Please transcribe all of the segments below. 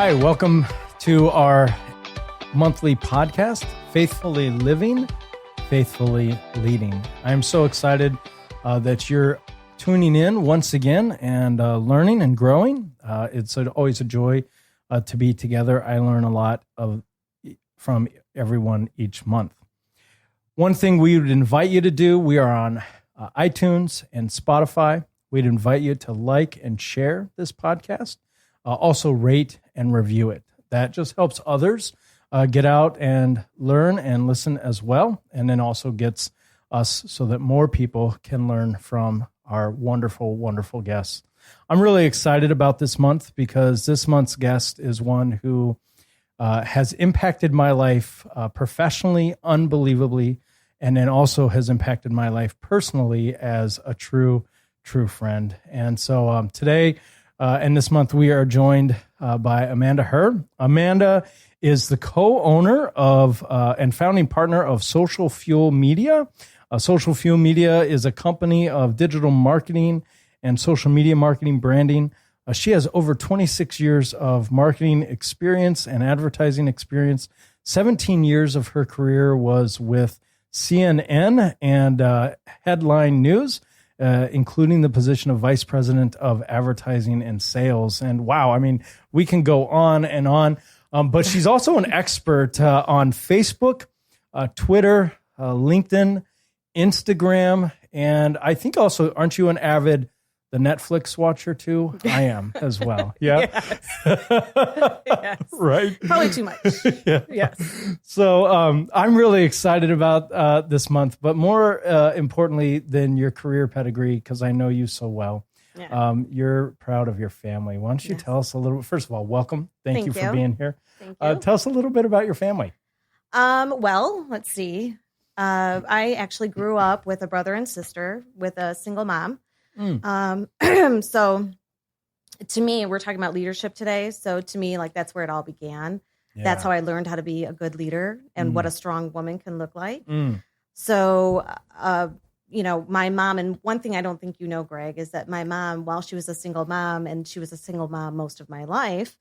Hi, welcome to our monthly podcast, Faithfully Living, Faithfully Leading. I'm so excited that you're tuning in once again and learning and growing. It's always a joy to be together. I learn a lot from everyone each month. One thing we would invite you to do, we are on iTunes and Spotify. We'd invite you to like and share this podcast. Also rate and review it. That just helps others get out and learn and listen as well. And then also gets us so that more people can learn from our wonderful, wonderful guests. I'm really excited about this month because this month's guest is one who has impacted my life professionally, unbelievably, and then also has impacted my life personally as a true friend. And so today and this month we are joined by Amanda Herr. Amanda is the co-owner of and founding partner of Social Fuel Media. Social Fuel Media is a company of digital marketing and social media marketing branding. She has over 26 years of marketing experience and advertising experience. 17 years of her career was with CNN and Headline News, including the position of Vice President of Advertising and Sales. And wow, I mean, we can go on and on. But she's also an expert on Facebook, Twitter, LinkedIn, Instagram, and I think also, aren't you an avid the Netflix watcher too? I am as well. Yeah. Yes. Right. Probably too much. Yeah. Yes. So I'm really excited about this month, but more importantly than your career pedigree, because I know you so well. Yeah. You're proud of your family. Why don't you tell us a little? First of all, welcome. Thank you for being here. Thank you. Tell us a little bit about your family. Well, let's see. I actually grew up with a brother and sister with a single mom. So to me, we're talking about leadership today. So to me, like, that's where it all began. Yeah. That's how I learned how to be a good leader and what a strong woman can look like. So, my mom, and one thing I don't think you know, Greg, is that my mom, while she was a single mom, and she was a single mom most of my life,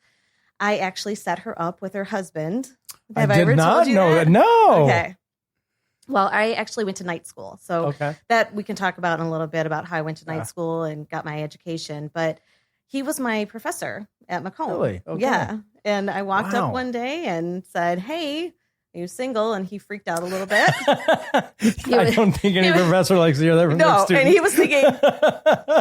I actually set her up with her husband. Have I ever told you that? No. Okay. Well, I actually went to night school. So that we can talk about in a little bit about how I went to night school and got my education. But he was my professor at Macomb. Really? Okay. Yeah. And I walked up one day and said, "Hey, are you single?" And he freaked out a little bit. I don't think any professor likes to hear that from their students. And he was thinking,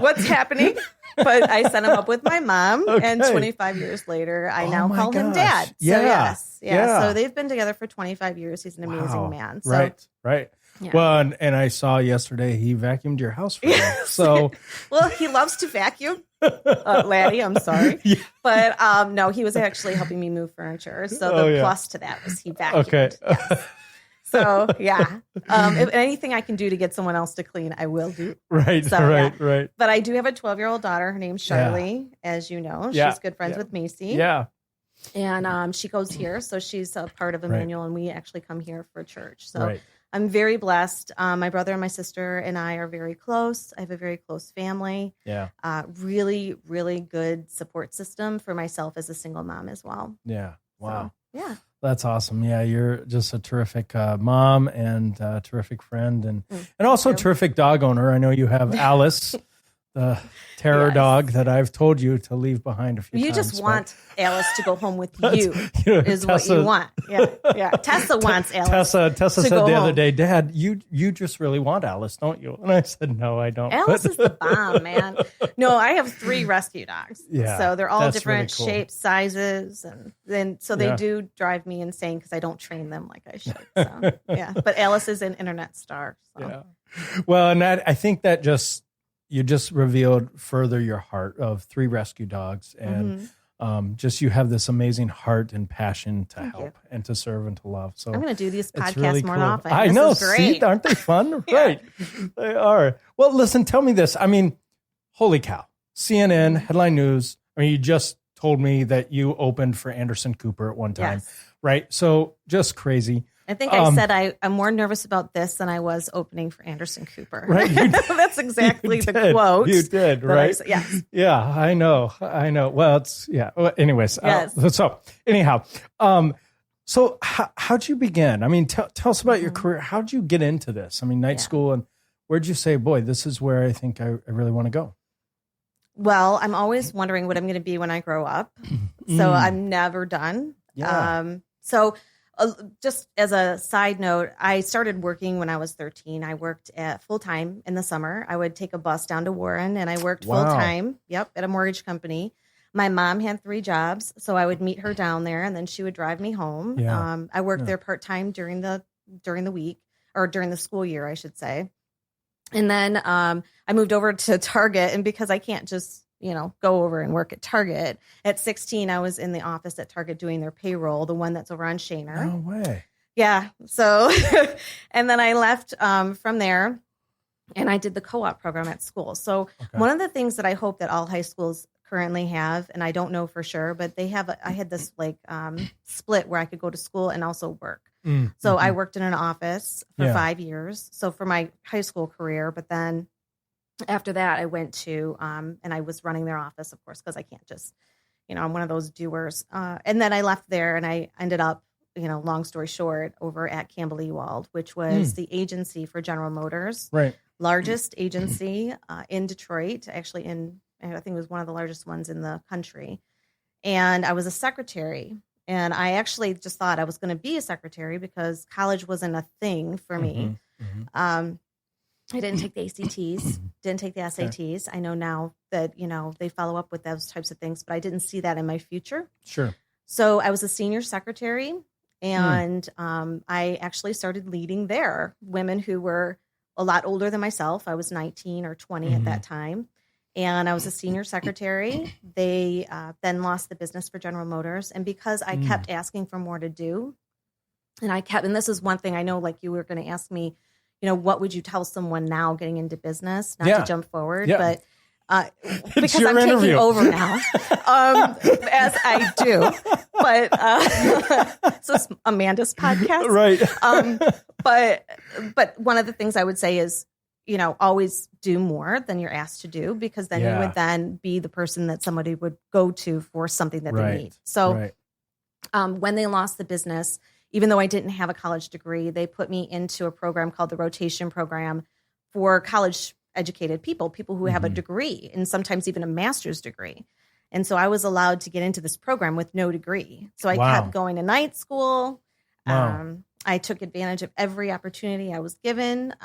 what's happening? But I set him up with my mom, and 25 years later, I now call him Dad. So yes. Yeah. So they've been together for 25 years. He's an amazing man. So, Right. Yeah. Well, and I saw yesterday he vacuumed your house for you. So, well, he loves to vacuum. Laddie, I'm sorry. Yeah. But no, he was actually helping me move furniture. So the plus to that was he vacuumed. Okay. Yes. So, yeah. If anything I can do to get someone else to clean, I will do. Right, so, right. But I do have a 12-year-old daughter. Her name's Charlie, as you know. She's good friends with Macy. Yeah. And she goes here. So she's a part of Emmanuel, and we actually come here for church. So I'm very blessed. My brother and my sister and I are very close. I have a very close family. Yeah. Really, really good support system for myself as a single mom as well. Yeah. Wow. So, yeah. That's awesome. Yeah, you're just a terrific mom and a terrific friend and also a terrific dog owner. I know you have Alice, the terror dog that I've told you to leave behind a few times. You just want Alice to go home with you, is Tessa, what you want. Yeah. Tessa wants Alice. Tessa said the other day, "Dad, you just really want Alice, don't you?" And I said, "No, I don't." Alice is the bomb, man. No, I have 3 rescue dogs. Yeah, so they're all different really cool. shapes, sizes, and then so they do drive me insane because I don't train them like I should. So but Alice is an internet star. So. Yeah. Well, and I think that you just revealed further your heart of 3 rescue dogs, and just you have this amazing heart and passion to help and to serve and to love. So I'm going to do these podcasts really more cool. often. I know. See, aren't they fun? Right. They are. Well, listen, tell me this. I mean, holy cow. CNN, Headline News. I mean, you just told me that you opened for Anderson Cooper at one time, right? So just crazy. I think I said I'm more nervous about this than I was opening for Anderson Cooper. Right. That's exactly the quote. You did, right? Yes. Yeah, I know. Well, it's, yeah. Well, anyways. Yes. So anyhow, so how'd you begin? I mean, tell us about your career. How'd you get into this? I mean, night school, and where'd you say, boy, this is where I think I really want to go? Well, I'm always wondering what I'm going to be when I grow up. So I'm never done. Yeah. Just as a side note, I started working when I was 13. I worked at full time in the summer. I would take a bus down to Warren, and I worked full time. Yep, at a mortgage company. My mom had 3 jobs, so I would meet her down there, and then she would drive me home. Yeah. I worked there part time during the week, or during the school year, I should say. And then I moved over to Target, and because I can't just go over and work at Target. At 16, I was in the office at Target doing their payroll, the one that's over on Shaner. No way. Yeah. So, and then I left from there, and I did the co-op program at school. So one of the things that I hope that all high schools currently have, and I don't know for sure, but they have, I had this split where I could go to school and also work. So I worked in an office for 5 years. So for my high school career, but then after that, I went to, and I was running their office, of course, because I can't just, I'm one of those doers. And then I left there, and I ended up, long story short, over at Campbell Ewald, which was the agency for General Motors, right? Largest agency in Detroit, actually I think it was one of the largest ones in the country. And I was a secretary, and I actually just thought I was going to be a secretary because college wasn't a thing for me. I didn't take the ACTs, didn't take the SATs. I know now that, they follow up with those types of things, but I didn't see that in my future. Sure. So I was a senior secretary, and I actually started leading there women who were a lot older than myself. I was 19 or 20 at that time. And I was a senior secretary. They then lost the business for General Motors. And because I kept asking for more to do, and this is one thing I know, like you were going to ask me, what would you tell someone now getting into business, not to jump forward, but because I'm taking over now, as I do. But so it's Amanda's podcast, right? But one of the things I would say is, always do more than you're asked to do, because then you would then be the person that somebody would go to for something that they need. So when they lost the business, even though I didn't have a college degree, they put me into a program called the rotation program for college educated people who have a degree, and sometimes even a master's degree. And so I was allowed to get into this program with no degree. So I kept going to night school. I took advantage of every opportunity I was given.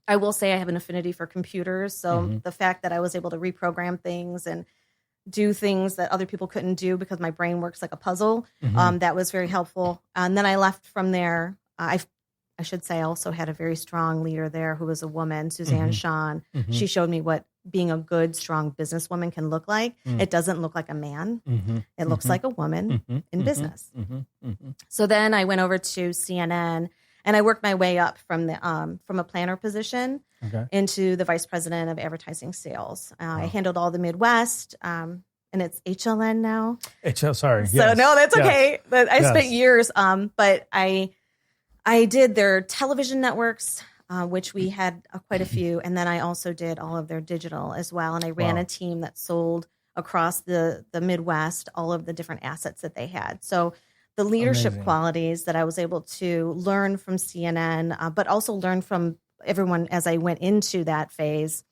I will say I have an affinity for computers. So the fact that I was able to reprogram things and do things that other people couldn't do because my brain works like a puzzle, that was very helpful. And then I left from there. I should say I also had a very strong leader there who was a woman, Suzanne Sean. She showed me what being a good, strong businesswoman can look like. It doesn't look like a man. It looks like a woman in business. So then I went over to CNN, and I worked my way up from a planner position into the vice president of advertising sales. I handled all the Midwest, and it's HLN now. Sorry. So no, that's okay. But I spent years, but I did their television networks, which we had quite a few, and then I also did all of their digital as well. And I ran a team that sold across the Midwest all of the different assets that they had. So the leadership qualities that I was able to learn from CNN, but also learn from everyone as I went into that phase,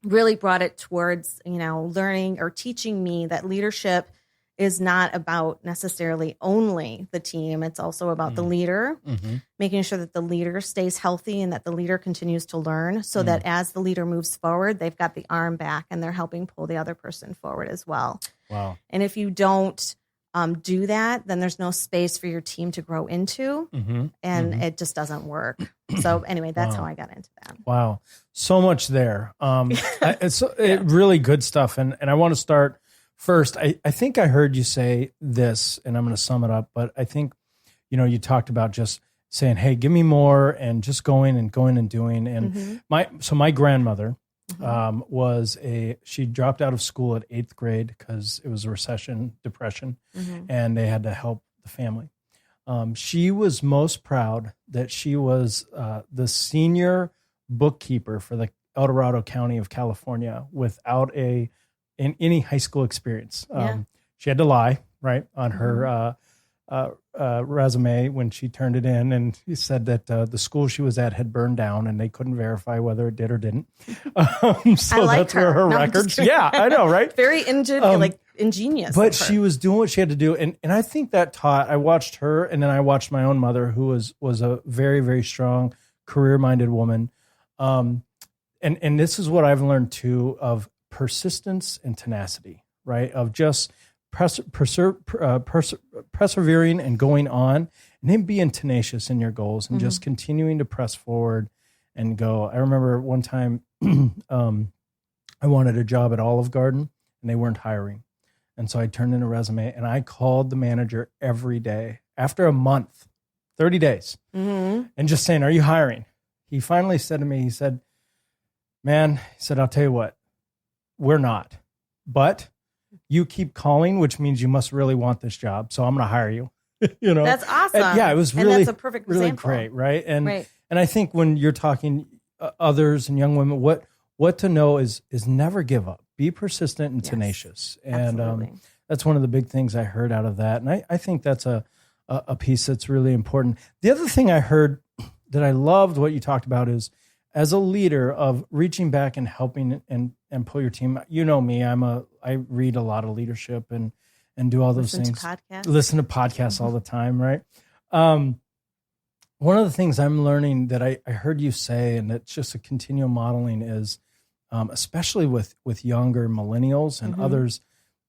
really brought it towards, learning or teaching me that leadership is not about necessarily only the team. It's also about the leader, making sure that the leader stays healthy and that the leader continues to learn, so that as the leader moves forward, they've got the arm back and they're helping pull the other person forward as well. Wow. And if you don't do that, then there's no space for your team to grow into, and it just doesn't work. So anyway, that's how I got into that. Wow. So much there. It's really good stuff. And I want to start first. I think I heard you say this, and I'm going to sum it up, but I think, you talked about just saying, hey, give me more, and just going and doing. And my grandmother, she dropped out of school at 8th grade because it was a recession, depression, and they had to help the family. She was most proud that she was the senior bookkeeper for the El Dorado County of California without any high school experience. She had to lie, right, on her resume when she turned it in, and she said that the school she was at had burned down and they couldn't verify whether it did or didn't. So that's where her records. Yeah, I know, right? Very ingenious. But she was doing what she had to do, and I think that taught. I watched her, and then I watched my own mother, who was a very, very strong, career-minded woman. And this is what I've learned too, of persistence and tenacity, right? Of just persevering and going on, and then being tenacious in your goals and just continuing to press forward and go. I remember one time I wanted a job at Olive Garden and they weren't hiring. And so I turned in a resume and I called the manager every day after a month, 30 days, and just saying, "Are you hiring?" He finally said to me, he said, "Man," he said, "I'll tell you what, we're not, but you keep calling, which means you must really want this job. So I'm going to hire you." That's awesome. And yeah, it was really, and that's a perfect really example. great. Right. And I think when you're talking others and young women, what to know is never give up, be persistent and tenacious. And that's one of the big things I heard out of that. And I think that's a piece that's really important. The other thing I heard that I loved what you talked about is, as a leader, of reaching back and helping and pull your team. You know me, I read a lot of leadership and do all those things. Listen to podcasts all the time, right? One of the things I'm learning that I heard you say, and it's just a continual modeling, is especially with younger millennials and others,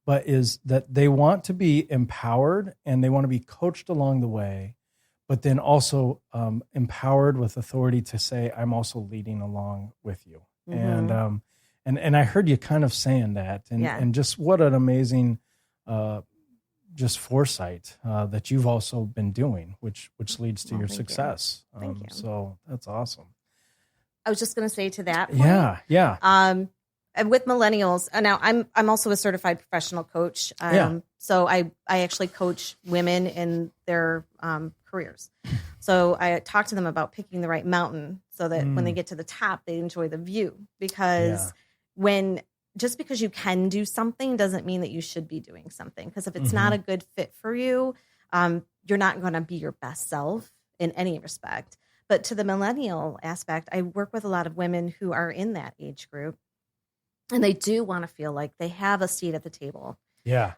but is that they want to be empowered and they want to be coached along the way, but then also empowered with authority to say, "I'm also leading along with you." And I heard you kind of saying that, and just what an amazing just foresight that you've also been doing, which leads to your success. Thank you. So that's awesome. I was just going to say to that point. Yeah. And with millennials, now I'm also a certified professional coach. So I actually coach women in their careers. So I talk to them about picking the right mountain so that when they get to the top, they enjoy the view. Because just because you can do something doesn't mean that you should be doing something. Because if it's not a good fit for you, you're not going to be your best self in any respect. But to the millennial aspect, I work with a lot of women who are in that age group, and they do want to feel like they have a seat at the table. Yeah.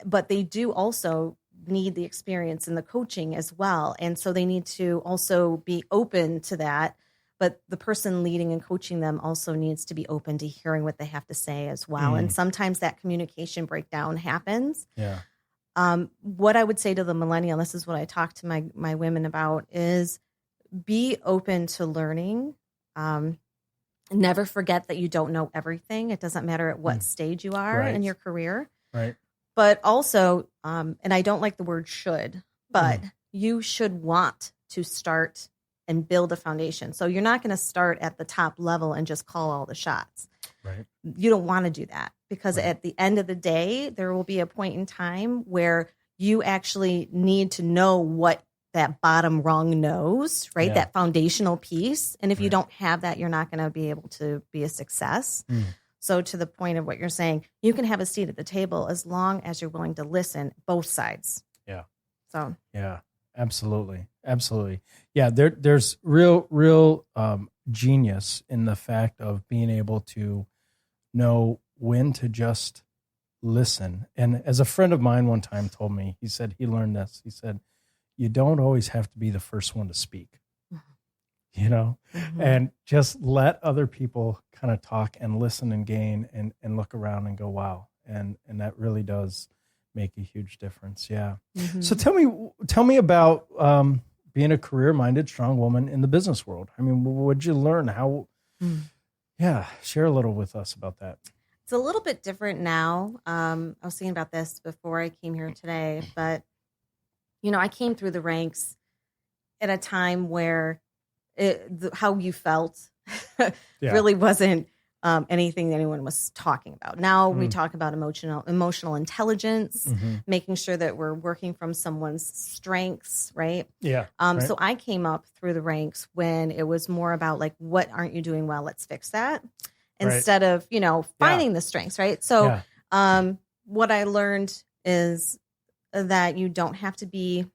But they do also need the experience and the coaching as well. And so they need to also be open to that. But the person leading and coaching them also needs to be open to hearing what they have to say as well. And sometimes that communication breakdown happens. Yeah. What I would say to the millennial, this is what I talk to my women about, is be open to learning. Never forget that you don't know everything. It doesn't matter at what stage you are in your career. Right. But also, and I don't like the word should, but you should want to start and build a foundation. So you're not going to start at the top level and just call all the shots. Right. You don't want to do that, because at the end of the day, there will be a point in time where you actually need to know what that bottom rung knows, right? Yeah. That foundational piece. And if you don't have that, you're not going to be able to be a success. So to the point of what you're saying, you can have a seat at the table as long as you're willing to listen, both sides. Yeah. So. Yeah, absolutely. Absolutely. Yeah. There's real genius in the fact of being able to know when to just listen. And as a friend of mine one time told me, he said he learned this. He said, "You don't always have to be the first one to speak, and just let other people kind of talk and listen and gain and look around and go, wow." And that really does make a huge difference. Yeah. So tell me about being a career-minded, strong woman in the business world. I mean, what did you learn? How, share a little with us about that. It's a little bit different now. I was thinking about this before I came here today, but I came through the ranks at a time where how you felt really wasn't anything anyone was talking about. Now we talk about emotional intelligence, making sure that we're working from someone's strengths, right? Yeah. So I came up through the ranks when it was more about like, what aren't you doing well? Let's fix that. Instead of, finding the strengths, right? So what I learned is that you don't have to be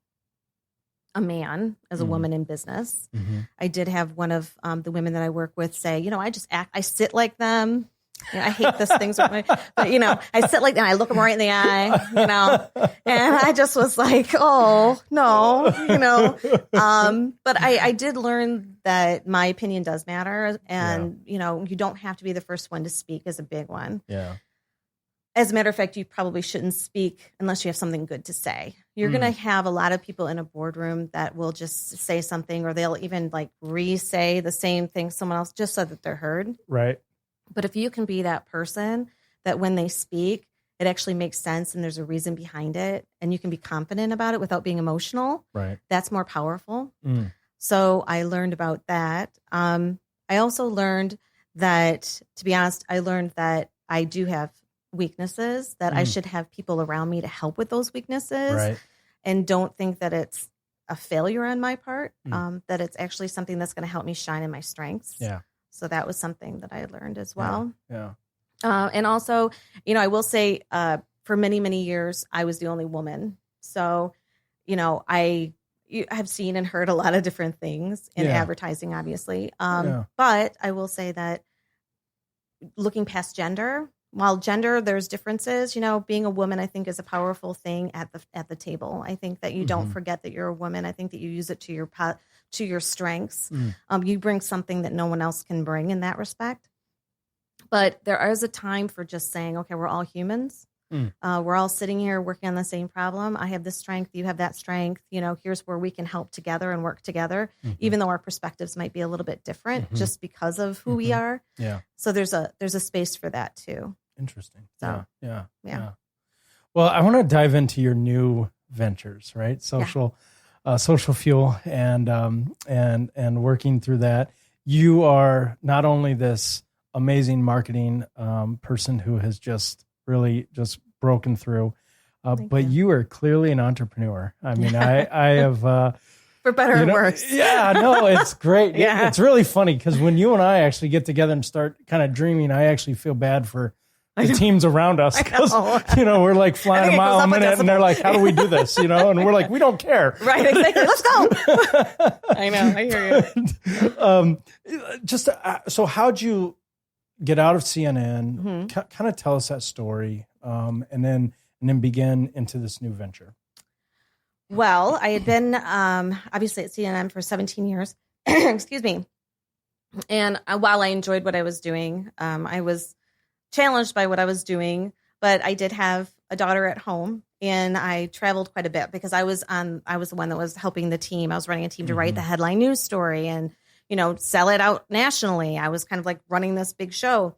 a man as a woman in business. I did have one of the women that I work with say, I sit like them. I hate this things with but I sit like them. I look them right in the eye, and I just was like, oh no, but I did learn that my opinion does matter. And, you don't have to be the first one to speak is a big one. Yeah. As a matter of fact, you probably shouldn't speak unless you have something good to say. You're going to have a lot of people in a boardroom that will just say something, or they'll even like re-say the same thing someone else just so that they're heard. Right. But if you can be that person that when they speak, it actually makes sense and there's a reason behind it, and you can be confident about it without being emotional, right? That's more powerful. So I learned about that. I also learned that, to be honest, I do have weaknesses, that I should have people around me to help with those weaknesses, right? And don't think that it's a failure on my part, that it's actually something that's going to help me shine in my strengths. Yeah. So that was something that I learned as well. Yeah. And also, I will say, for many, many years, I was the only woman. So, I have seen and heard a lot of different things in advertising, obviously. But I will say that looking past gender, while gender, there's differences, being a woman, I think, is a powerful thing at the table. I think that you don't forget that you're a woman. I think that you use it to your strengths. You bring something that no one else can bring in that respect. But there is a time for just saying, okay, we're all humans. We're all sitting here working on the same problem. I have this strength. You have that strength. Here's where we can help together and work together, even though our perspectives might be a little bit different just because of who we are. Yeah. So there's a space for that too. Interesting. So, yeah. Well, I want to dive into your new ventures, right? Social fuel and working through that. You are not only this amazing marketing person who has just really just broken through, but you are clearly an entrepreneur. I mean, I have, for better or worse. Yeah, no, it's great. It's really funny because when you and I actually get together and start kind of dreaming, I actually feel bad for the teams around us because, we're like flying a mile a minute and they're like, how do we do this? And we're like, we don't care. Right, exactly. Let's go. I know, I hear you. So how'd you get out of CNN? Kind of tell us that story, and then begin into this new venture. Well, I had been obviously at CNN for 17 years. Excuse me. And while I enjoyed what I was doing, I was challenged by what I was doing, but I did have a daughter at home, and I traveled quite a bit because I was the one that was helping the team. I was running a team to write the headline news story and, sell it out nationally. I was kind of like running this big show,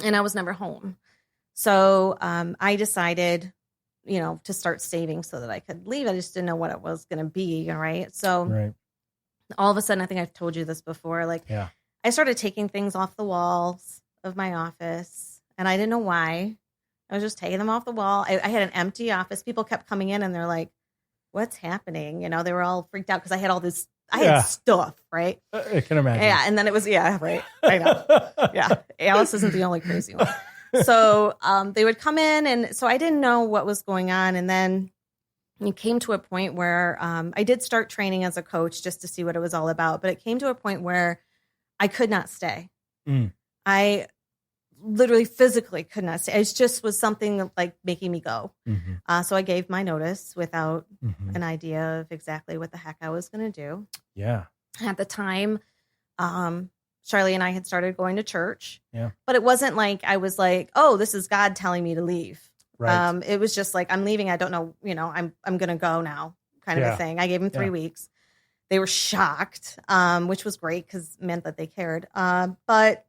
and I was never home. So I decided, to start saving so that I could leave. I just didn't know what it was going to be. Right. So all of a sudden, I think I've told you this before, I started taking things off the walls of my office, and I didn't know why. I was just taking them off the wall. I had an empty office. People kept coming in and they're like, what's happening? They were all freaked out because I had all this, I had stuff, right? I can imagine. Yeah. And then it was, right. I know. Yeah. Alice isn't the only crazy one. So they would come in, and so I didn't know what was going on. And then it came to a point where I did start training as a coach just to see what it was all about. But it came to a point where I could not stay. I literally physically could not stay. It just was something like making me go. So I gave my notice without an idea of exactly what the heck I was going to do. Yeah. At the time, Charlie and I had started going to church. Yeah. But it wasn't like I was like, oh, this is God telling me to leave. Right. It was just like, I'm leaving. I don't know, I'm going to go now kind of a thing. I gave them 3 weeks. They were shocked, which was great because it meant that they cared. But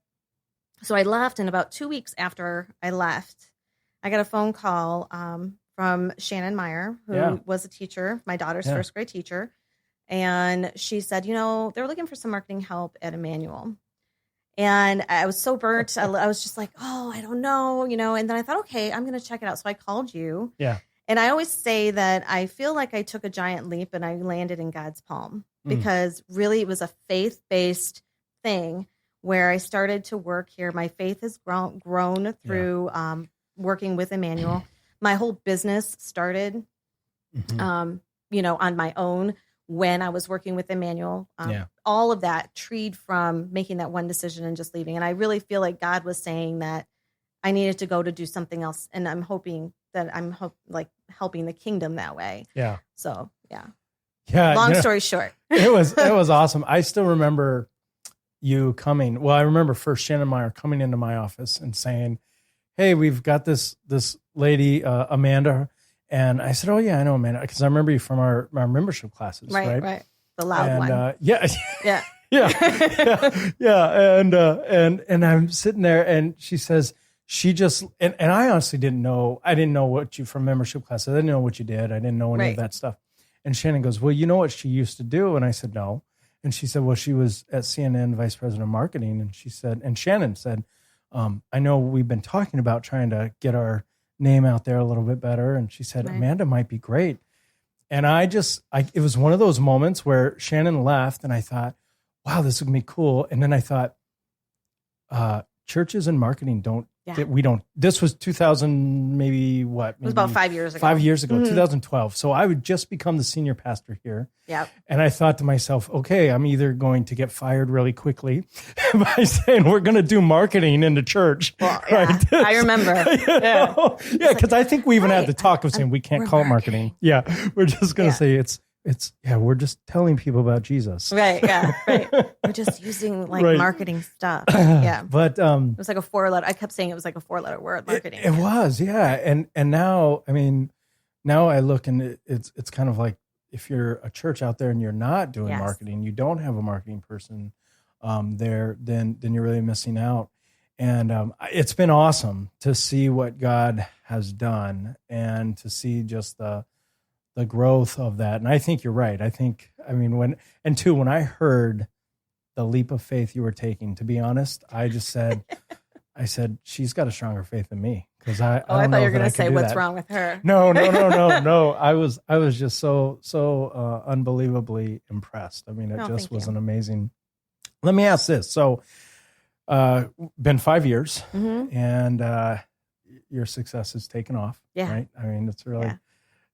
so I left, and about 2 weeks after I left, I got a phone call from Shannon Meyer, who was a teacher, my daughter's first grade teacher. And she said, they're looking for some marketing help at Emmanuel. And I was so burnt. I was just like, oh, I don't know, and then I thought, okay, I'm going to check it out. So I called you. Yeah. And I always say that I feel like I took a giant leap and I landed in God's palm because really it was a faith-based thing where I started to work here. My faith has grown through working with Emmanuel. My whole business started, on my own when I was working with Emmanuel. All of that treed from making that one decision and just leaving. And I really feel like God was saying that I needed to go to do something else. And I'm hoping that I'm helping the kingdom that way. Yeah. So, yeah. Yeah. Long story short. it was awesome. I still remember you coming. Well, I remember first Shannon Meyer coming into my office and saying, hey, we've got this lady, Amanda. And I said, oh yeah, I know Amanda. Cause I remember you from our membership classes. Right. The loud one. Yeah. Yeah. Yeah. And I'm sitting there and she says, she just, and I honestly didn't know. I didn't know what you from membership classes. I didn't know what you did. I didn't know any of that stuff. And Shannon goes, well, you know what she used to do? And I said, no. And she said, well, she was at CNN vice president of marketing. And she said, and Shannon said, I know we've been talking about trying to get our name out there a little bit better. And she said, Amanda might be great. And it was one of those moments where Shannon left and I thought, wow, this would be cool. And then I thought, churches and marketing this was 2000, maybe what? It was about 5 years ago. 5 years ago, 2012. So I would just become the senior pastor here. Yeah. And I thought to myself, okay, I'm either going to get fired really quickly by saying we're going to do marketing in the church. Well, right? I remember. Yeah. Because I think we even had the talk of saying we can't call it marketing. Yeah. We're just going to say we're just telling people about Jesus. Right. Yeah. Right. We're just using marketing stuff. Yeah. But it was like a 4-letter. I kept saying it was like a 4-letter word, marketing. It was, yeah. And now, I mean, now I look and it's kind of like if you're a church out there and you're not doing marketing, you don't have a marketing person there, then you're really missing out. And it's been awesome to see what God has done and to see just the growth of that. And I think you're right. When I heard the leap of faith you were taking, to be honest, I just said, she's got a stronger faith than me. Cause I thought you were going to say what's wrong with her. No. I was just so unbelievably impressed. I mean, it just was an amazing. Let me ask this. So, been 5 years and your success has taken off. Yeah. Right. I mean, it's really,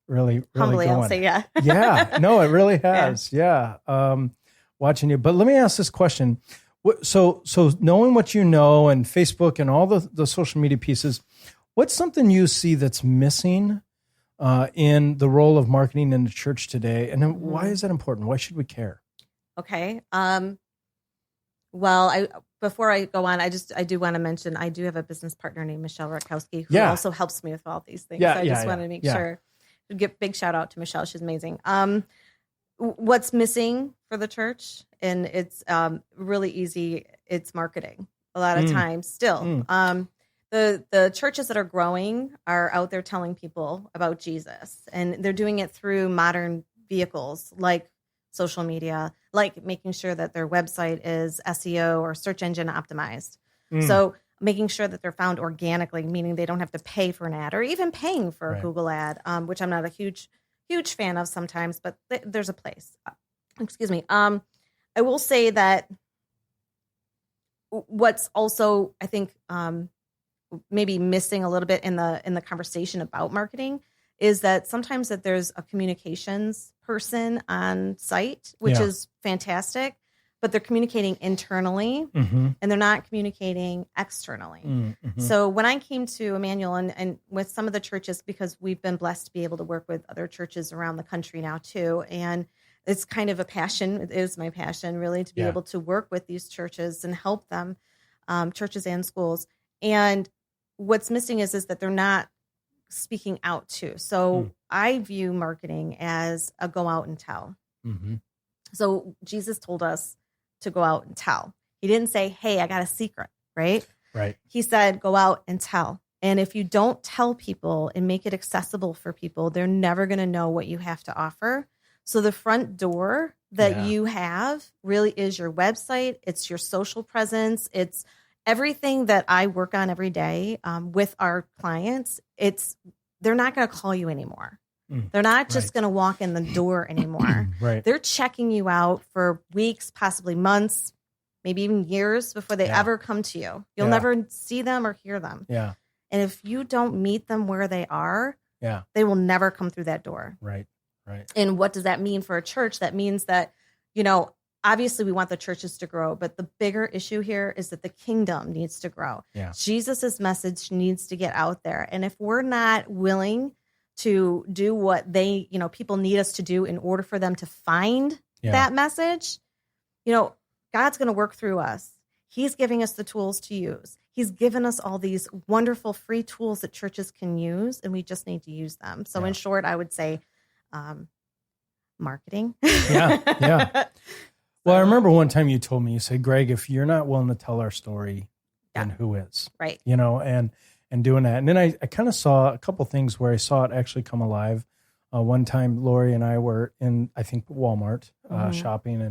really humbly, going. I'll say yeah. Yeah, no, it really has. Yeah. Watching you, but let me ask this question. So knowing what you know and Facebook and all the social media pieces, what's something you see that's missing in the role of marketing in the church today? And then why is that important? Why should we care? Okay. Well, before I go on, I do want to mention, I do have a business partner named Michelle Rakowski who also helps me with all these things. Yeah, so I just want to make sure. Give big shout out to Michelle. She's amazing. What's missing for the church, and it's really easy. It's marketing. A lot of times, still, the churches that are growing are out there telling people about Jesus, and they're doing it through modern vehicles like social media, like making sure that their website is SEO or search engine optimized. So making sure that they're found organically, meaning they don't have to pay for an ad or even paying for a Google ad, which I'm not a huge fan of sometimes, but there's a place. Excuse me. I will say that what's also, I think, maybe missing a little bit in the conversation about marketing is that sometimes that there's a communications person on site, which is fantastic, but they're communicating internally and they're not communicating externally. So when I came to Emmanuel and with some of the churches, because we've been blessed to be able to work with other churches around the country now too. And it's kind of a passion. It is my passion really to be able to work with these churches and help them, churches and schools. And what's missing is that they're not speaking out too. So I view marketing as a go out and tell. So Jesus told us to go out and tell. He didn't say, hey, I got a secret, right? Right. He said, go out and tell. And if you don't tell people and make it accessible for people, they're never going to know what you have to offer. So the front door that Yeah. you have really is your website. It's your social presence. It's everything that I work on every day with our clients. They're not going to call you anymore. They're not just going to walk in the door anymore. Right. They're checking you out for weeks, possibly months, maybe even years before they ever come to you. You'll never see them or hear them. Yeah. And if you don't meet them where they are, they will never come through that door. Right. Right. And what does that mean for a church? That means that, obviously we want the churches to grow, but the bigger issue here is that the kingdom needs to grow. Yeah. Jesus's message needs to get out there. And if we're not willing to do what people need us to do in order for them to find that message, God's going to work through us. He's giving us the tools to use. He's given us all these wonderful free tools that churches can use, and we just need to use them. So in short, I would say marketing. Yeah. Well, I remember one time you told me, you said, Greg, if you're not willing to tell our story, then who is? Right. And doing that. And then I kind of saw a couple things where I saw it actually come alive. One time, Lori and I were in, I think, Walmart shopping,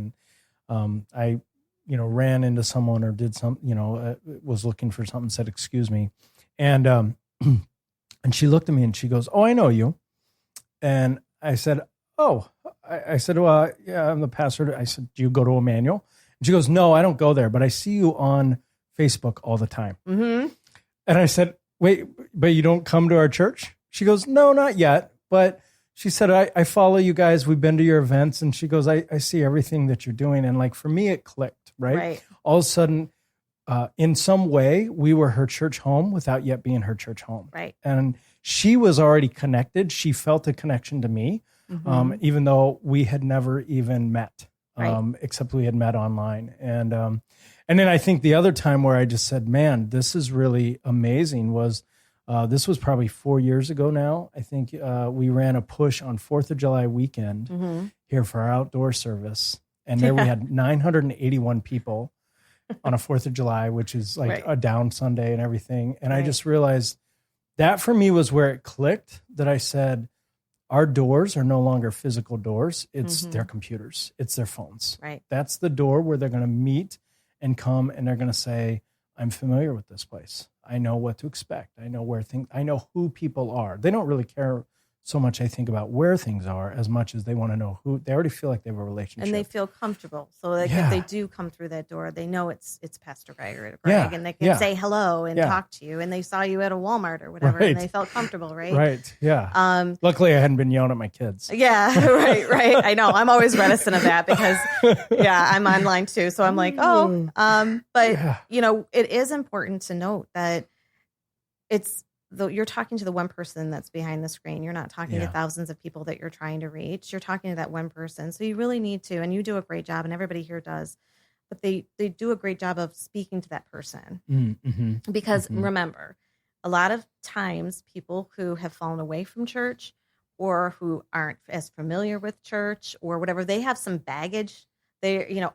and I, ran into someone or did some, was looking for something, said, excuse me. And and she looked at me and she goes, oh, I know you. And I said, oh, I said, well, yeah, I'm the pastor. I said, do you go to Emmanuel? And she goes, no, I don't go there, but I see you on Facebook all the time. Mm-hmm. And I said, wait, but you don't come to our church? She goes, no, not yet. But she said, I follow you guys. We've been to your events. And she goes, I see everything that you're doing. And like, for me, it clicked, right? All of a sudden, in some way, we were her church home without yet being her church home. Right. And she was already connected. She felt a connection to me, even though we had never even met, except we had met online. And then I think the other time where I just said, man, this is really amazing was, this was probably 4 years ago now. I think we ran a push on 4th of July weekend here for our outdoor service. And there we had 981 people on a 4th of July, which is like a down Sunday and everything. And I just realized that for me was where it clicked, that I said, our doors are no longer physical doors. It's their computers. It's their phones. Right. That's the door where they're going to meet and come, and they're going to say, I'm familiar with this place. I know what to expect. I know who people are. They don't really care so much, I think, about where things are as much as they want to know who. They already feel like they have a relationship. And they feel comfortable. So like if they do come through that door, they know it's Pastor Greg or Greg, and they can say hello and talk to you. And they saw you at a Walmart or whatever, and they felt comfortable, right? Right, yeah. Luckily, I hadn't been yelling at my kids. Yeah, right. I know. I'm always reticent of that because, I'm online too. So I'm like, but it is important to note that you're talking to the one person that's behind the screen. You're not talking to thousands of people that you're trying to reach. You're talking to that one person. So you really need to, and you do a great job, and everybody here does, but they do a great job of speaking to that person. Because remember, a lot of times people who have fallen away from church or who aren't as familiar with church or whatever, they have some baggage.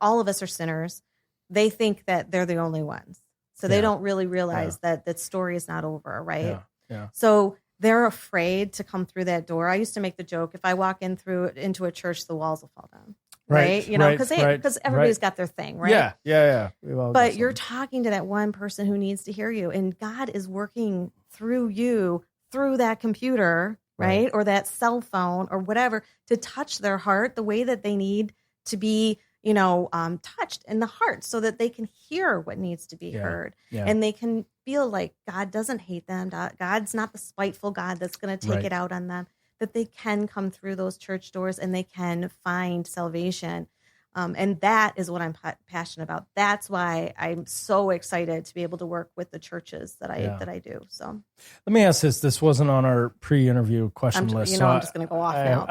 All of us are sinners. They think that they're the only ones. So they don't really realize that that story is not over, right? Yeah. So they're afraid to come through that door. I used to make the joke, if I walk into a church, the walls will fall down. Right? Because everybody's got their thing, right? Yeah. But you're talking to that one person who needs to hear you, and God is working through you, through that computer, right? Or that cell phone or whatever, to touch their heart the way that they need to be touched in the heart so that they can hear what needs to be heard. And they can feel like God doesn't hate them. God's not the spiteful God that's going to take it out on them, that they can come through those church doors and they can find salvation. And that is what I'm passionate about. That's why I'm so excited to be able to work with the churches that I do. So let me ask this. This wasn't on our pre-interview question list. I'm just going to go off now.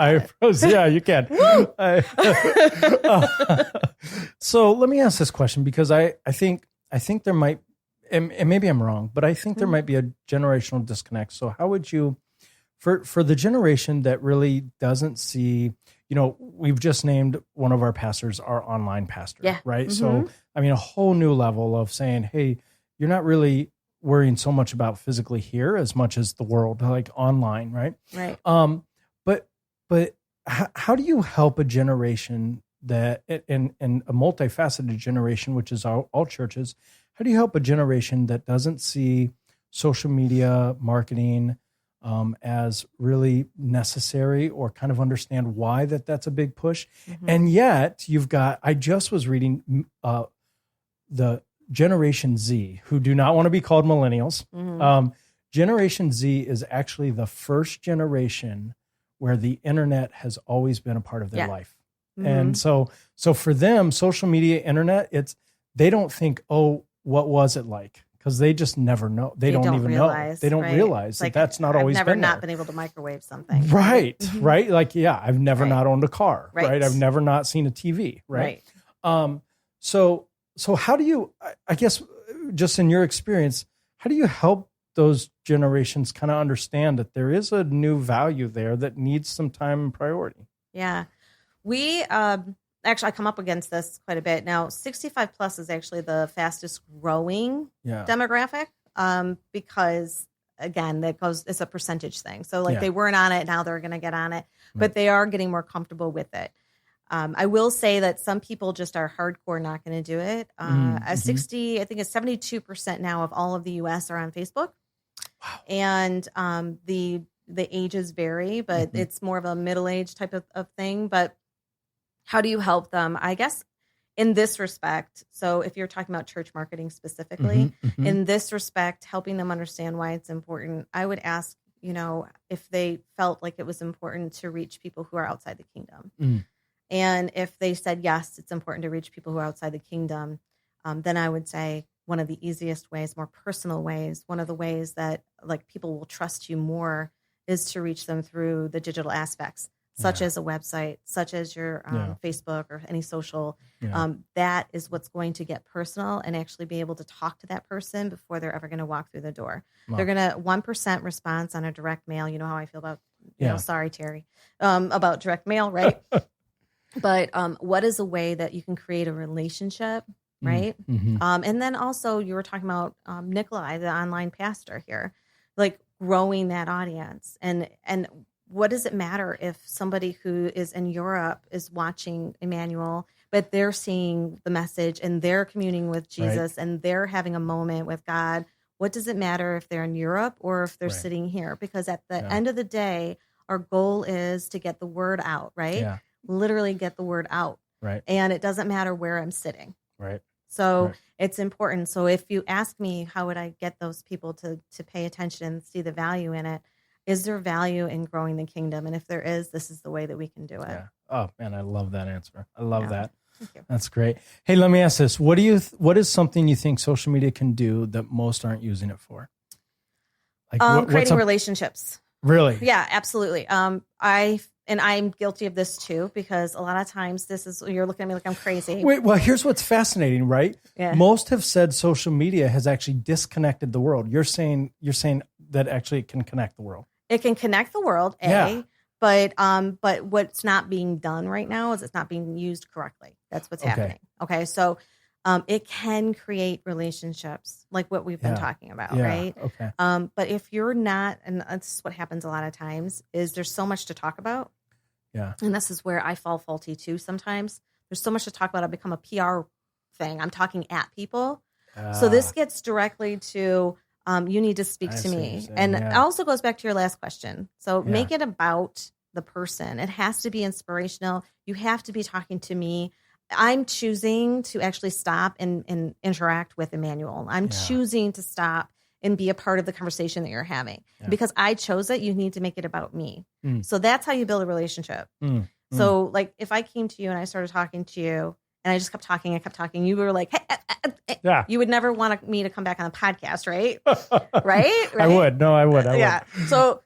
Yeah, you can. So let me ask this question, because I think there might, and maybe I'm wrong, but I think there might be a generational disconnect. So how would you, for the generation that really doesn't see, we've just named one of our pastors our online pastor, right? So, a whole new level of saying, hey, you're not really worrying so much about physically here as much as the world, like online, right? Right. But how do you help a generation that, and a multifaceted generation, which is all churches, how do you help a generation that doesn't see social media marketing as really necessary, or kind of understand why that's a big push? And yet I just was reading the Generation Z, who do not want to be called millennials. Generation Z is actually the first generation where the internet has always been a part of their life. And so for them, social media, internet, they don't think, oh, what was it like? Because they just never know. They don't even realize, know. They don't realize that that's not always been there. I've never not been able to microwave something. Right, right. Like, I've never not owned a car, right? I've never not seen a TV, right? So how do you, I guess, just in your experience, how do you help those generations kind of understand that there is a new value there that needs some time and priority? Yeah. We actually, I come up against this quite a bit. Now, 65 plus is actually the fastest growing demographic because, again, it's a percentage thing. So they weren't on it, now they're going to get on it, but they are getting more comfortable with it. I will say that some people just are hardcore not going to do it. I think it's 72% now of all of the U.S. are on Facebook. Wow. And the ages vary, but it's more of a middle-aged type of thing. But how do you help them? I guess in this respect, so if you're talking about church marketing specifically, in this respect, helping them understand why it's important, I would ask, if they felt like it was important to reach people who are outside the kingdom. And if they said, yes, it's important to reach people who are outside the kingdom, then I would say one of the easiest ways, more personal ways, one of the ways that people will trust you more is to reach them through the digital aspects, such as a website, such as your Facebook or any social. That is what's going to get personal and actually be able to talk to that person before they're ever going to walk through the door. Wow. They're going to 1% response on a direct mail. You know how I feel about, sorry, Terry, about direct mail, right? But what is a way that you can create a relationship, right? And then also you were talking about Nikolai, the online pastor here, growing that audience. And what does it matter if somebody who is in Europe is watching Emmanuel, but they're seeing the message and they're communing with Jesus and they're having a moment with God? What does it matter if they're in Europe or if they're sitting here? Because at the end of the day, our goal is to get the word out, right? Yeah. Literally get the word out. Right. And it doesn't matter where I'm sitting. Right. So it's important. So if you ask me, how would I get those people to pay attention and see the value in it? Is there value in growing the kingdom? And if there is, this is the way that we can do it. Yeah. Oh man, I love that answer. I love that. Thank you. That's great. Hey, let me ask this. What is something you think social media can do that most aren't using it for? Creating relationships. Really? Yeah, absolutely. I'm guilty of this too, because a lot of times you're looking at me like I'm crazy. Wait, well, here's what's fascinating, right? Yeah. Most have said social media has actually disconnected the world. You're saying that actually it can connect the world. It can connect the world, but what's not being done right now is it's not being used correctly. That's what's happening. Okay, so it can create relationships like what we've been talking about, right? Okay. But if you're not, and this is what happens a lot of times, is there's so much to talk about. Yeah. And this is where I fall faulty too sometimes. There's so much to talk about. I become a PR thing. I'm talking at people. So this gets directly to you need to speak to me. And it also goes back to your last question. So make it about the person. It has to be inspirational. You have to be talking to me. I'm choosing to actually stop and interact with Emmanuel. I'm choosing to stop and be a part of the conversation that you're having. Because I chose it, you need to make it about me. So that's how you build a relationship. So if I came to you and I started talking to you and I just kept talking, you were like, hey, you would never want me to come back on a podcast, right? right? I would. No, I would. So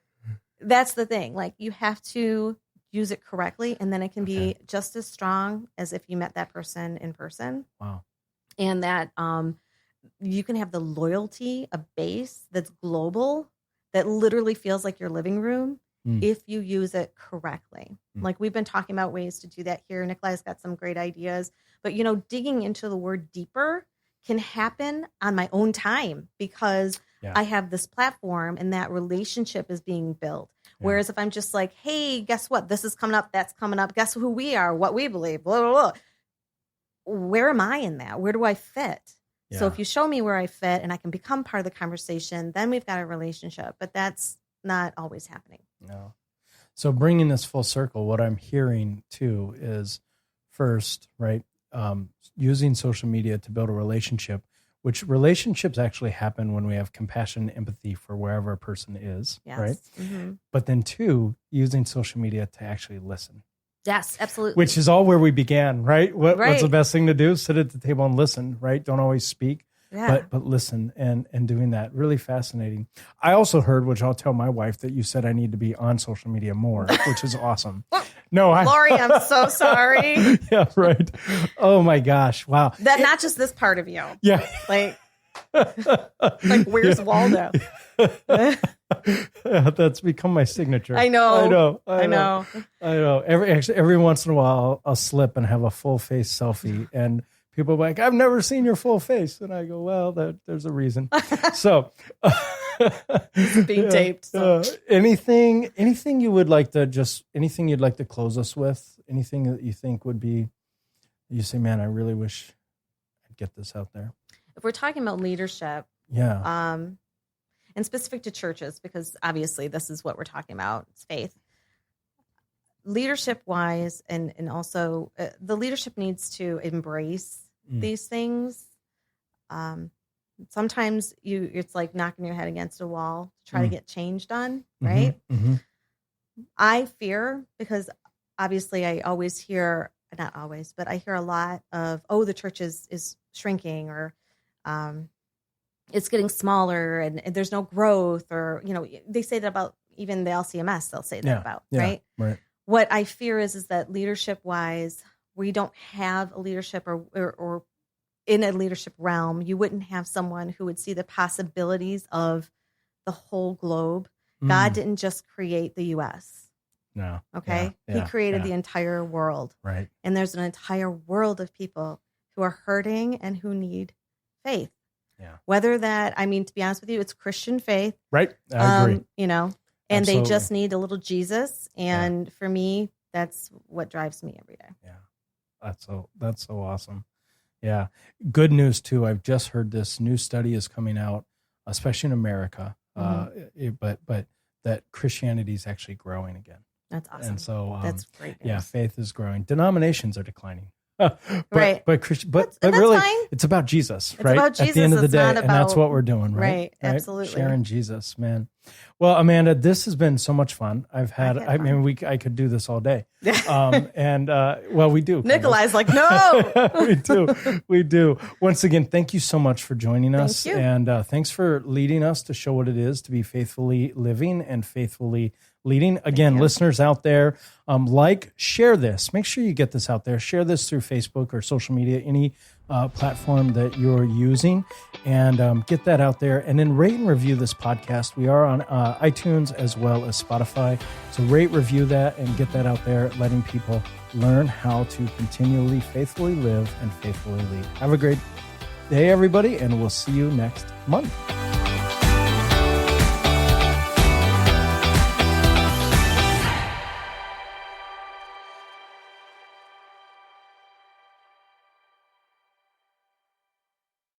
that's the thing. You have to use it correctly, and then it can be just as strong as if you met that person in person. Wow. And that you can have the loyalty, a base that's global, that literally feels like your living room if you use it correctly. We've been talking about ways to do that here. Nikolai's got some great ideas, but digging into the word deeper can happen on my own time because I have this platform and that relationship is being built. Whereas if I'm just like, hey, guess what? This is coming up. That's coming up. Guess who we are, what we believe, blah, blah, blah. Where am I in that? Where do I fit? Yeah. So if you show me where I fit and I can become part of the conversation, then we've got a relationship. But that's not always happening. No. So bringing this full circle, what I'm hearing too is first, right, using social media to build a relationship, which relationships actually happen when we have compassion and empathy for wherever a person is, right? Mm-hmm. But then two, using social media to actually listen. Yes, absolutely. Which is all where we began, right? What's the best thing to do? Sit at the table and listen, right? Don't always speak, but listen and doing that. Really fascinating. I also heard, which I'll tell my wife, that you said I need to be on social media more, which is awesome. Lori, I'm so sorry. Yeah, right. Oh my gosh. Wow. That not just this part of you. Yeah. Like where's Waldo? That's become my signature. I know. Every once in a while, I'll slip and have a full face selfie, and people are like, "I've never seen your full face," and I go, "Well, there's a reason." So, it's being taped. So. Anything you would like to anything you'd like to close us with? Anything that you think would be? You say, "Man, I really wish I'd get this out there." If we're talking about leadership, and specific to churches, because obviously this is what we're talking about, it's faith. Leadership-wise, and also the leadership needs to embrace these things. Sometimes it's like knocking your head against a wall to try to get change done, right? Mm-hmm. I fear, because obviously I always hear, not always, but I hear a lot of, the church is shrinking, or it's getting smaller and there's no growth, or, they say that about even the LCMS, they'll say that about, right? Right. What I fear is that leadership wise, we don't have a leadership or in a leadership realm, you wouldn't have someone who would see the possibilities of the whole globe. God didn't just create the U.S. No. Okay. He created the entire world. Right. And there's an entire world of people who are hurting and who need faith. Yeah. Whether that, to be honest with you, it's Christian faith. Right. I agree. And Absolutely. They just need a little Jesus. And for me, that's what drives me every day. Yeah. That's so awesome. Yeah. Good news too. I've just heard this new study is coming out, especially in America, but that Christianity is actually growing again. That's awesome. And so, that's great news. Yeah, faith is growing. Denominations are declining. Right. But really, fine. It's about Jesus, right? About Jesus. At the end of the day, and that's what we're doing, right? Right, absolutely. Sharing Jesus, man. Well, Amanda, this has been so much fun. I I could do this all day. We do. Nikolai's like, no. We do. Once again, thank you so much for joining us. Thank you. And thanks for leading us to show what it is to be faithfully living and faithfully leading. Again, listeners out there, share this. Make sure you get this out there. Share this through Facebook or social media, any platform that you're using, and get that out there. And then rate and review this podcast. We are on iTunes as well as Spotify. So rate, review that, and get that out there, letting people learn how to continually faithfully live and faithfully lead. Have a great day, everybody, and we'll see you next month.